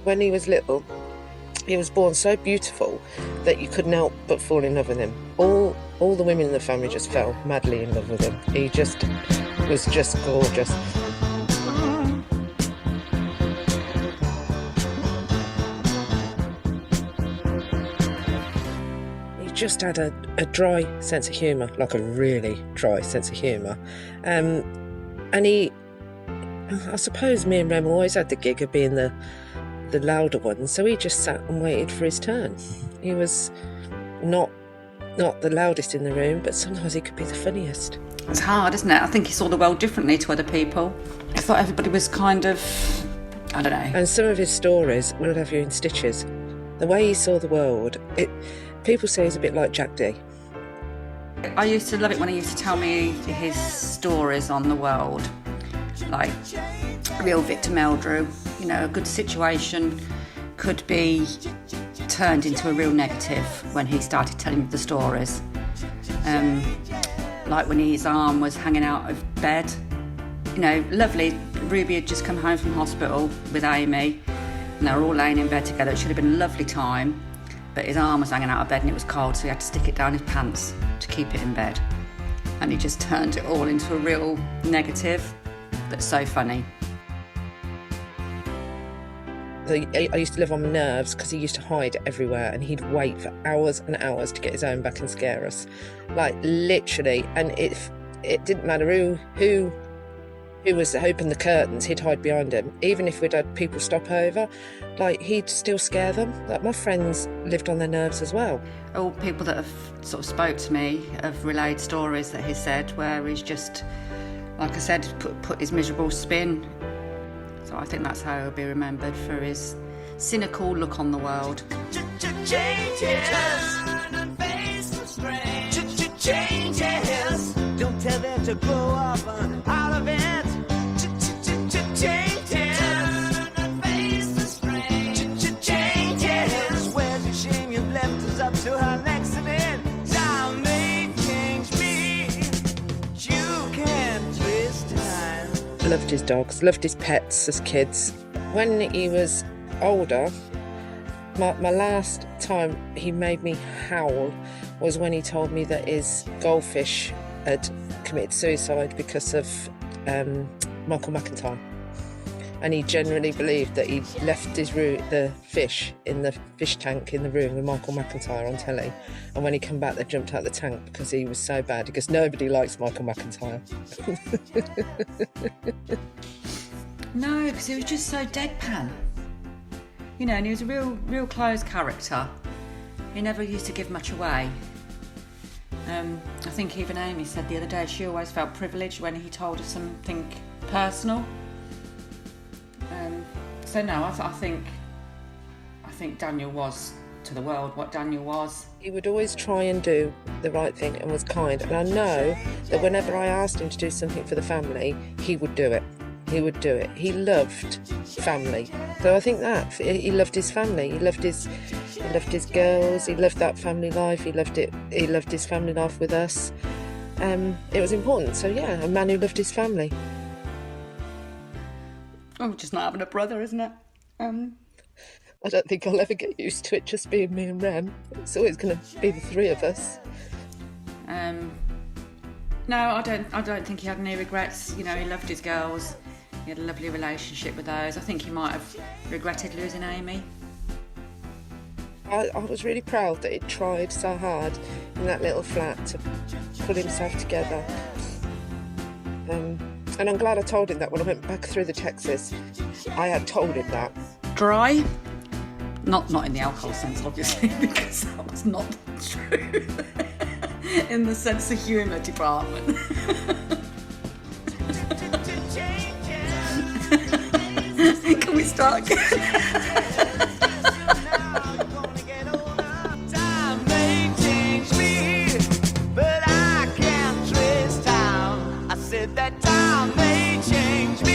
when he was little, he was born so beautiful that you couldn't help but fall in love with him. All the women in the family just fell madly in love with him. He just was just gorgeous. He just had a dry sense of humour, like a really dry sense of humour. And I suppose me and Rem always had the gig of being the louder one, so he just sat and waited for his turn. He was not the loudest in the room, but sometimes he could be the funniest. It's hard, isn't it? I think he saw the world differently to other people. I thought everybody was kind of, I don't know. And some of his stories will have you in stitches. The way he saw the world, people say he's a bit like Jack D. I used to love it when he used to tell me his stories on the world, like real Victor Meldrew. You know, a good situation could be turned into a real negative when he started telling the stories. Like when his arm was hanging out of bed. You know, lovely. Ruby had just come home from hospital with Amy, and they were all laying in bed together. It should have been a lovely time, but his arm was hanging out of bed and it was cold, so he had to stick it down his pants to keep it in bed. And he just turned it all into a real negative, but so funny. I used to live on my nerves because he used to hide everywhere, and he'd wait for hours and hours to get his own back and scare us, like literally. And it didn't matter who was opening the curtains, he'd hide behind him. Even if we'd had people stop over, like he'd still scare them. Like my friends lived on their nerves as well. All people that have sort of spoke to me have relayed stories that he said where he's just, like I said, put his miserable spin. So I think that's how he'll be remembered, for his cynical look on the world. Changes. Don't tell them to grow up out of it. Changes. Where's the shame you've left us up to her accident? Time may change me. You can't twist time. Loved his dogs, loved his pets as kids. When he was older, my last time he made me howl was when he told me that his goldfish had committed suicide because of Michael McIntyre. And he generally believed that he left the fish in the fish tank in the room with Michael McIntyre on telly. And when he came back, they jumped out the tank because he was so bad. Because nobody likes Michael McIntyre. No, because he was just so deadpan. You know, and he was a real closed character. He never used to give much away. I think even Amy said the other day she always felt privileged when he told her something personal. So no, I think Daniel was to the world what Daniel was. He would always try and do the right thing and was kind. And I know that whenever I asked him to do something for the family, he would do it. He would do it. He loved family. So I think that he loved his family. He loved his girls. He loved that family life. He loved it. He loved his family life with us. It was important. So yeah, a man who loved his family. Oh, just not having a brother, isn't it? I don't think I'll ever get used to it just being me and Rem. It's always going to be the three of us. No, I don't think he had any regrets. You know, he loved his girls. He had a lovely relationship with those. I think he might have regretted losing Amy. I was really proud that he tried so hard in that little flat to put himself together. And I'm glad I told him that when I went back through the Texas. I had told him that. Dry? Not in the alcohol sense, obviously, because that was not true. In the sense of humour department. Can we start again? That time may change me.